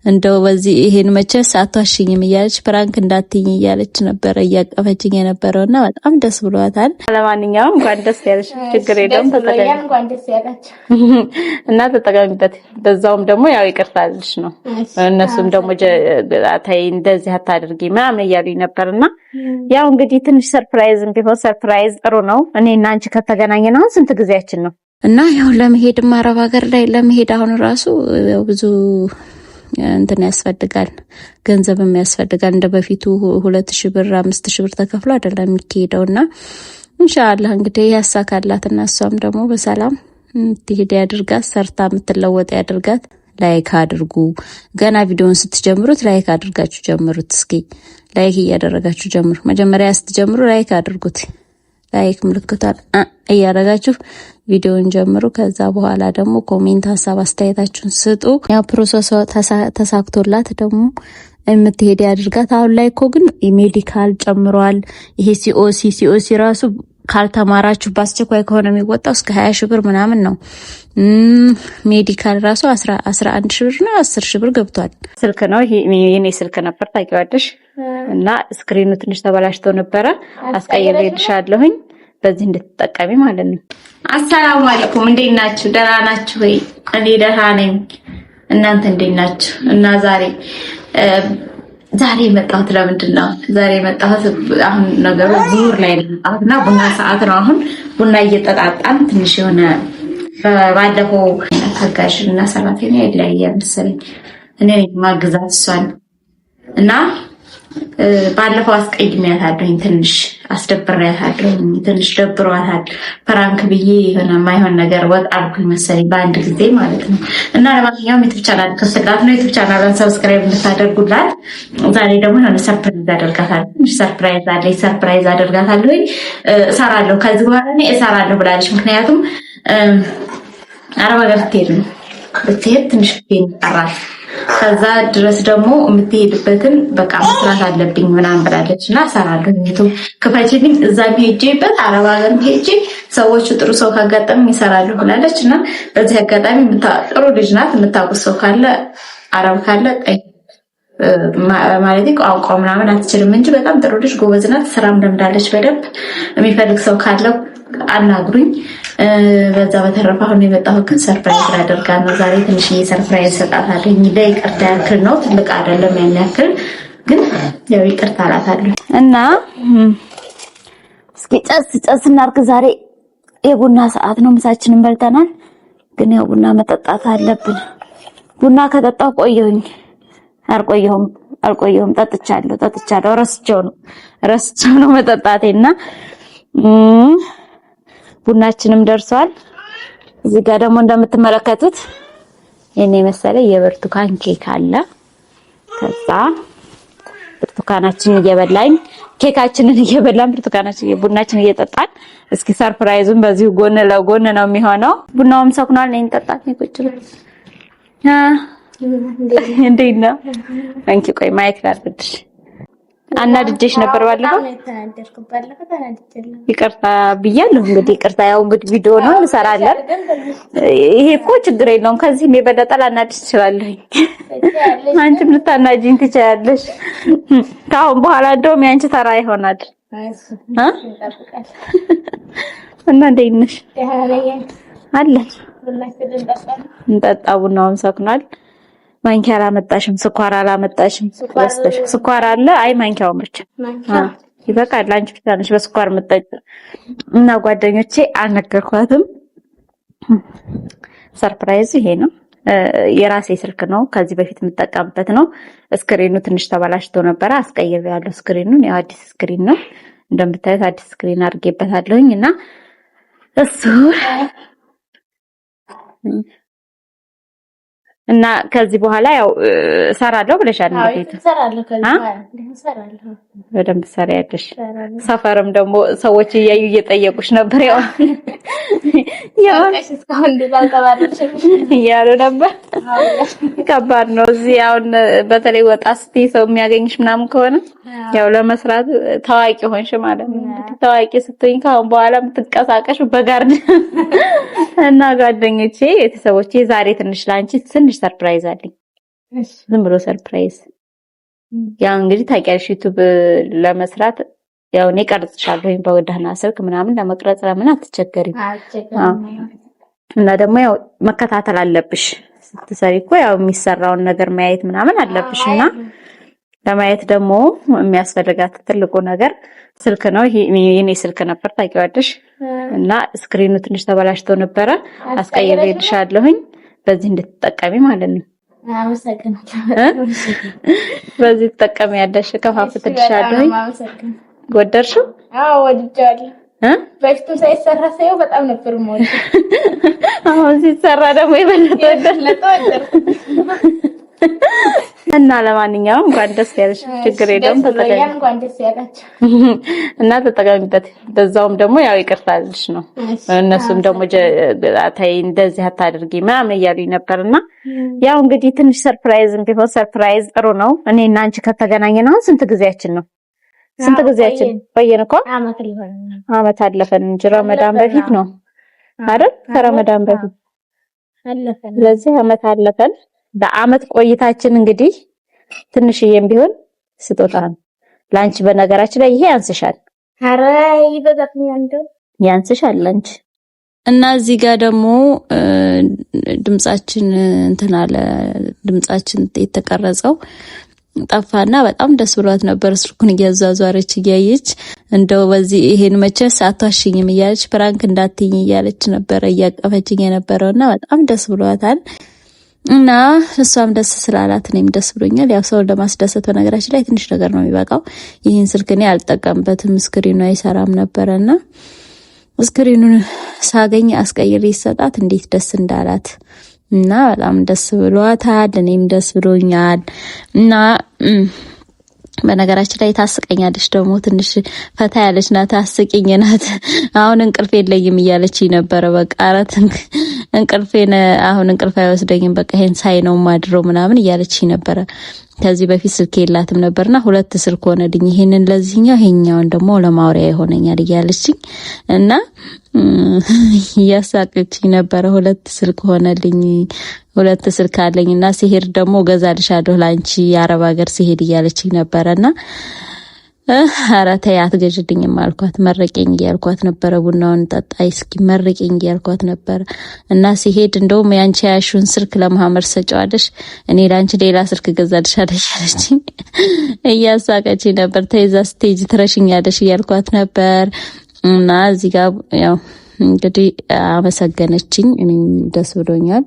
እንደው በዚህ ይሄን መቼስ አትዋሽኝም እያለች ፕራንክ እንዳትይኝ እያለች ነበር እያቀፈችኝ የነበረውና በጣም ደስ ብሏታል። ለማንኛውም እንኳን ደስ ያለሽ፣ ችግር የለውም እና ተጠቀሚበት። በዛውም ደግሞ ያው ይቅርታልሽ ነው። እነሱም ደግሞ ታይ እንደዚህ አታድርጊ ምናምን እያሉኝ ነበርና ያው እንግዲህ ትንሽ ሰርፕራይዝም ቢሆን ሰርፕራይዝ ጥሩ ነው። እኔና አንቺ ከተገናኘን አሁን ስንት ጊዜያችን ነው? እና ያው ለመሄድ አረብ ሀገር ላይ ለመሄድ አሁን ራሱ ብዙ እንትን ያስፈልጋል፣ ገንዘብም ያስፈልጋል። እንደ በፊቱ 2000 ብር 5000 ብር ተከፍሎ አይደለም የሚሄደውና ኢንሻአላህ እንግዲህ ያሳካላትና እሷም ደግሞ በሰላም ትሄድ ያድርጋት፣ ሰርታ የምትለወጥ ያድርጋት። ላይክ አድርጉ። ገና ቪዲዮውን ስትጀምሩት ላይክ አድርጋችሁ ጀምሩት። እስኪ ላይክ እያደረጋችሁ ጀምሩ። መጀመሪያ ስትጀምሩ ላይክ አድርጉት። ላይክ ምልክቷን እያደረጋችሁ ቪዲዮውን ጀምሩ። ከዛ በኋላ ደግሞ ኮሜንት፣ ሀሳብ አስተያየታችሁን ስጡ። ያው ፕሮሰሱ ተሳክቶላት ደግሞ የምትሄድ ያድርጋት። አሁን ላይ እኮ ግን ሜዲካል ጨምሯል። ይሄ ሲኦሲ ራሱ ካልተማራችሁ በአስቸኳይ ከሆነ የሚወጣው እስከ 20 ሺህ ብር ምናምን ነው። ሜዲካል ራሱ 11 ሺህ ብር ነው 10 ሺህ ብር ገብቷል። ስልክ ነው ይሄ የኔ ስልክ ነበር ታውቂዋለሽ። እና ስክሪኑ ትንሽ ተበላሽቶ ነበረ። አስቀይሬልሻለሁኝ በዚህ እንድትጠቀሚ ማለት ነው። አሰላሙ አለይኩም፣ እንዴት ናችሁ? ደህና ናችሁ ወይ? እኔ ደህና ነኝ። እናንተ እንዴት ናችሁ? እና ዛሬ መጣሁት። ለምንድን ነው ዛሬ መጣሁት? አሁን ነገሩ ዙር ላይ መጣሁት እና ቡና ሰዓት ነው። አሁን ቡና እየጠጣጣን ትንሽ የሆነ ባለፈው ተጋሽ እና ሰራተኛ ይለያያል መሰለኝ እኔ ማግዛት እሷን እና ባለፈው አስቀይሜያታለሁኝ፣ ትንሽ አስደብሬያታለሁኝ፣ ትንሽ ደብሯታል። ፕራንክ ብዬ የሆነ ማይሆን ነገር ወጥ አልኩኝ መሰለኝ በአንድ ጊዜ ማለት ነው። እና ለማንኛውም ዩቲዩብ ቻናል ከስጋት ነው ዩቲዩብ ቻናልን ሰብስክራይብ እንድታደርጉላት። ዛሬ ደግሞ የሆነ ሰርፕራይዝ አደርጋታለሁ። ሰርፕራይዝ አደርጋታለሁ። እሰራለሁ፣ ከዚህ በኋላ እኔ እሰራለሁ ብላለች። ምክንያቱም አረብ ሀገር ብትሄድ ትንሽ ይቀራል። ከዛ ድረስ ደግሞ የምትሄድበትን በቃ መስራት አለብኝ ምናምን ብላለች እና እሰራለሁ። ዩቲዩብ ክፈችልኝ፣ እዛ ሄጄበት አረብ ሀገር ሄጄ ሰዎቹ ጥሩ ሰው ካጋጠመኝ እሰራለሁ ብላለች እና በዚህ አጋጣሚ ጥሩ ልጅ ናት። የምታውቁት ሰው ካለ አረብ ካለ ማለት ቋንቋ ምናምን አትችልም እንጂ በጣም ጥሩ ልጅ ጎበዝ ናት። ስራም ለምዳለች በደንብ። የሚፈልግ ሰው ካለው አናግሩኝ። በዛ በተረፈ አሁን የመጣሁት ግን ሰርፕራይዝ ላደርጋት ነው ዛሬ። ትንሽዬ ሰርፕራይዝ ሰጣታለሁ። ለይቅርታ ያክል ነው፣ ትልቅ አይደለም ያን ያክል ግን ያው ይቅርታ አላታለሁ እና እስኪ ጨስ እናድርግ። ዛሬ የቡና ሰዓት ነው። ምሳችንን በልተናል፣ ግን ያው ቡና መጠጣት አለብን። ቡና ከጠጣሁ አልቆየሁም። ጠጥቻለሁ። ረስቼው ነው መጠጣቴና ቡናችንም ደርሷል። እዚህ ጋር ደግሞ እንደምትመለከቱት የኔ መሰለ የብርቱካን ኬክ አለ። ከዛ ብርቱካናችንን እየበላን ቡናችንን እየጠጣን እስኪ ሰርፕራይዙን በዚሁ ጎን ለጎን ነው የሚሆነው። ቡናውም ሰክኗል። ነኝ ጠጣት ነው ቁጭ ብሎ እንዴት ነው? አንቺ ቆይ ማይክ ላድርግልሽ። አናድጄሽ ነበር ባለፈው። ይቅርታ ብያለሁ። እንግዲህ ይቅርታ ያው እንግዲህ ቪዲዮ ነው እንሰራለን። ይሄ እኮ ችግር የለውም። ከዚህም የበለጠ ላናድሽ እችላለሁ። አንቺም ልታናጂኝ ትችያለሽ። ከአሁን በኋላ እንደውም ያንቺ ተራ ይሆናል። እና እንዴት ነሽ? አለ እንጠጣ። ቡናውም ሰክኗል። ማንኪያ አላመጣሽም፣ ስኳር አላመጣሽም። ስኳር አለ። አይ ማንኪያውን ብቻ ይበቃል። አንቺ ብቻ ነሽ በስኳር የምትጠጪው። እና ጓደኞቼ አልነገርኳትም። ሰርፕራይዝ ይሄ ነው። የራሴ ስልክ ነው፣ ከዚህ በፊት የምጠቀምበት ነው። ስክሪኑ ትንሽ ተበላሽቶ ነበረ፣ አስቀይሬያለሁ ስክሪኑን። ያው አዲስ ስክሪን ነው እንደምታዩት፣ አዲስ ስክሪን አድርጌበታለሁኝ እና እሱ እና ከዚህ በኋላ ያው እሰራለሁ ብለሻል። እንዴት እሰራለሁ? በደንብ ትሰሪያለሽ። ሰፈርም ደግሞ ሰዎች እያዩ እየጠየቁሽ ነበር። ያው እስካሁን እያሉ ነበር። ከባድ ነው እዚህ አሁን በተለይ ወጣ ስትይ ሰው የሚያገኝሽ ምናምን ከሆነ ያው ለመስራት ታዋቂ ሆንሽ ማለት ነው። ታዋቂ ስትሆኝ ካሁን በኋላ የምትንቀሳቀሽ በጋርድ እና ጓደኞቼ ቤተሰቦቼ ዛሬ ትንሽ ላንቺ ትንሽ ሰርፕራይዝ አለኝ። ዝም ብሎ ሰርፕራይዝ። ያው እንግዲህ ታውቂያለሽ ዩቲዩብ ለመስራት ያው እኔ ቀርጽሻለሁ በወደህና ስልክ ምናምን ለመቅረጽ ለምን አትቸገሪም? እና ደግሞ ያው መከታተል አለብሽ ስትሰሪ እኮ ያው የሚሰራውን ነገር ማየት ምናምን አለብሽና ለማየት ደግሞ የሚያስፈልጋት ትልቁ ነገር ስልክ ነው። ይሄ የኔ ስልክ ነበር ታውቂዋለሽ። እና ስክሪኑ ትንሽ ተበላሽቶ ነበረ አስቀይሬልሻለሁኝ በዚህ እንድትጠቀሚ ማለት ነው። በዚህ ተጠቀሚ ያለሽ ከፋፍትልሻለሁኝ። ወደድሽው? አዎ ወድጃለሁ። በፊቱ ሳይሰራ ሳይው በጣም ነበር ማለት አሁን ሲሰራ ደግሞ ይበለጠ እና ለማንኛውም እንኳን ደስ ያለሽ። ችግር የለውም ተጠቀሚ። እንኳን ደስ ያላችሁ እና ተጠቀሚበት። በዛውም ደግሞ ያው ይቅርታልሽ ነው። እነሱም ደግሞ አታይ እንደዚህ አታድርጊ ምናምን እያሉኝ ነበርና ያው እንግዲህ ትንሽ ሰርፕራይዝም ቢሆን ሰርፕራይዝ ጥሩ ነው። እኔና አንቺ ከተገናኘን አሁን ስንት ጊዜያችን ነው? ስንት ጊዜያችን ቆየን እኮ አመት አለፈን እንጂ ረመዳን በፊት ነው አይደል? ከረመዳን በፊት አለፈን። ስለዚህ አመት አለፈን። በአመት ቆይታችን እንግዲህ ትንሽዬም ቢሆን ስጦታ ነው ላንቺ። በነገራችን ላይ ይሄ ያንስሻል። አረ ይበዛኛል ያንስሻል ላንቺ። እና እዚህ ጋር ደግሞ ድምጻችን እንትን አለ። ድምጻችን የተቀረጸው ጠፋና በጣም ደስ ብሏት ነበር። ስልኩን እያዟዟረች እያየች እንደው በዚህ ይሄን መቼስ አትዋሽኝም እያለች ፍራንክ እንዳትኝ እያለች ነበር እያቀፈችኝ የነበረውና በጣም ደስ ብሏታል። እና እሷም ደስ ስላላት እኔም ደስ ብሎኛል። ያው ሰው ለማስደሰት በነገራችን ላይ ትንሽ ነገር ነው የሚበቃው። ይሄን ስልክ እኔ አልጠቀምበትም፣ ስክሪኑ አይሰራም ነበርና ስክሪኑን ሳገኝ አስቀይሬ ይሰጣት እንዴት ደስ እንዳላት እና በጣም ደስ ብሏታል። እኔም ደስ ብሎኛል። እና በነገራችን ላይ ታስቀኛለች ደግሞ ትንሽ ፈታ ያለች ናት፣ አስቂኝ ናት። አሁን እንቅልፍ የለኝም እያለች ነበር። በቃ አራት እንቅልፌን አሁን እንቅልፍ አይወስደኝም በቃ ይሄን ሳይ ነው ማድረው ምናምን እያለች ነበር። ከዚህ በፊት ስልክ የላትም ነበርና ሁለት ስልክ ሆነልኝ። ይሄንን ለዚህኛው ይሄኛውን ደግሞ ለማውሪያ ይሆነኛል እያለችኝ እና እያሳቀችኝ ነበረ። ሁለት ስልክ ሆነልኝ፣ ሁለት ስልክ አለኝና ሲሄድ ደግሞ ገዛልሻለሁ ላንቺ የአረብ ሀገር ሲሄድ እያለችኝ ነበርና ኧረ ተይ አትገዥልኝም አልኳት። መረቄኝ እያልኳት ነበረ። ቡናውን ጠጣይ እስኪ መረቄኝ እያልኳት ነበረ። እና ሲሄድ እንደውም ያንቺ ያሹን ስልክ ለመሐመድ ሰጫዋለሽ እኔ ላንቺ ሌላ ስልክ ገዛልሻለሁ እያለችኝ እያሳቀችኝ ነበር። ተይዛ ስቴጅ ትረሽኛለሽ እያልኳት ነበር። እና እዚህ ጋር ያው እንግዲህ አመሰገነችኝ። እኔም ደስ ብሎኛል።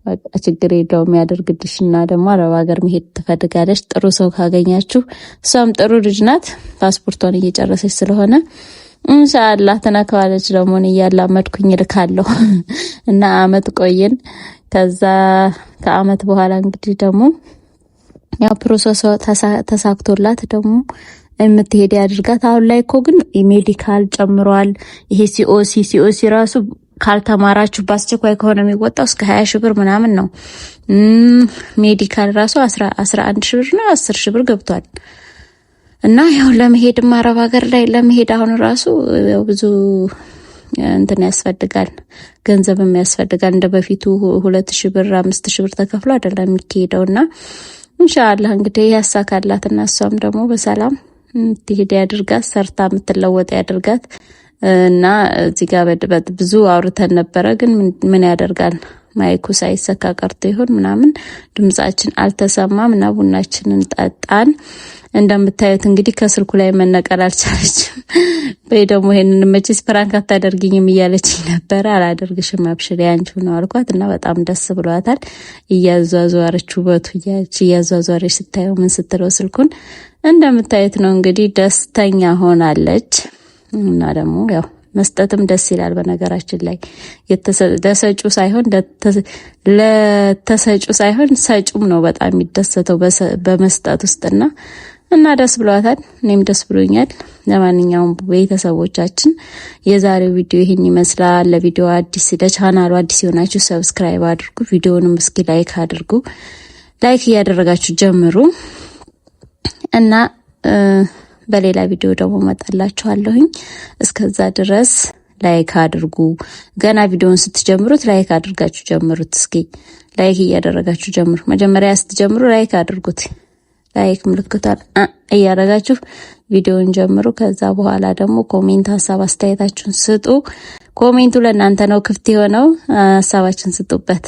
በቃ ችግር የለውም ያደርግልሽና ደግሞ አረብ ሀገር መሄድ ትፈልጋለች። ጥሩ ሰው ካገኛችሁ፣ እሷም ጥሩ ልጅ ናት። ፓስፖርቷን እየጨረሰች ስለሆነ ኢንሻአላህ ተናከዋለች። ደግሞ እኔ ያላመድኩኝ ልካለሁ እና አመት ቆየን። ከዛ ከአመት በኋላ እንግዲህ ደግሞ ያው ፕሮሰሱ ተሳክቶላት ደግሞ የምትሄድ ያድርጋት። አሁን ላይ እኮ ግን ሜዲካል ጨምሯል። ይሄ ሲኦሲ ራሱ ካልተማራችሁ በአስቸኳይ ከሆነ የሚወጣው እስከ 20 ሺህ ብር ምናምን ነው። ሜዲካል ራሱ 11 ሺህ ብር ነው 10 ሺህ ብር ገብቷል። እና ያው ለመሄድ አረብ ሀገር ላይ ለመሄድ አሁን ራሱ ያው ብዙ እንትን ያስፈልጋል፣ ገንዘብም ያስፈልጋል። እንደ በፊቱ 2000 ብር 5000 ብር ተከፍሎ አይደለም የሚሄደውና ኢንሻአላህ እንግዲህ ያሳካላትና እሷም ደግሞ በሰላም ትሄድ ያድርጋት፣ ሰርታ የምትለወጥ ያድርጋት። እና እዚህ ጋር ብዙ አውርተን ነበረ፣ ግን ምን ያደርጋል ማይኩ ሳይሰካ ቀርቶ ይሆን ምናምን ድምጻችን አልተሰማም እና ቡናችንን ጠጣን። እንደምታዩት እንግዲህ ከስልኩ ላይ መነቀል አልቻለችም። በይ ደግሞ ይሄንን መቼስ ፕራንክ አታደርጊኝም እያለችኝ ነበረ። አላደርግሽም አብሽሪ አንቺው ነው አልኳት እና በጣም ደስ ብሏታል። እያዟዟረች ውበቱ እያዟዟረች ስታየው ምን ስትለው ስልኩን እንደምታዩት ነው እንግዲህ ደስተኛ ሆናለች። እና ደግሞ ያው መስጠትም ደስ ይላል። በነገራችን ላይ ለተሰጩ ሳይሆን ሰጩም ነው በጣም የሚደሰተው በመስጠት ውስጥና ደስ ብሏታል። እኔም ደስ ብሎኛል። ለማንኛውም ቤተሰቦቻችን የዛሬው ቪዲዮ ይሄን ይመስላል። ለቻናሉ አዲስ የሆናችሁ ሰብስክራይብ አድርጉ፣ ቪዲዮውንም እስኪ ላይክ አድርጉ። ላይክ እያደረጋችሁ ጀምሩ እና በሌላ ቪዲዮ ደግሞ መጣላችኋለሁኝ። እስከዛ ድረስ ላይክ አድርጉ። ገና ቪዲዮውን ስትጀምሩት ላይክ አድርጋችሁ ጀምሩት። እስኪ ላይክ እያደረጋችሁ ጀምሩ። መጀመሪያ ስትጀምሩ ላይክ አድርጉት። ላይክ ምልክቷን እያደረጋችሁ ቪዲዮውን ጀምሩ። ከዛ በኋላ ደግሞ ኮሜንት፣ ሀሳብ አስተያየታችሁን ስጡ። ኮሜንቱ ለእናንተ ነው ክፍት የሆነው። ሀሳባችሁን ስጡበት።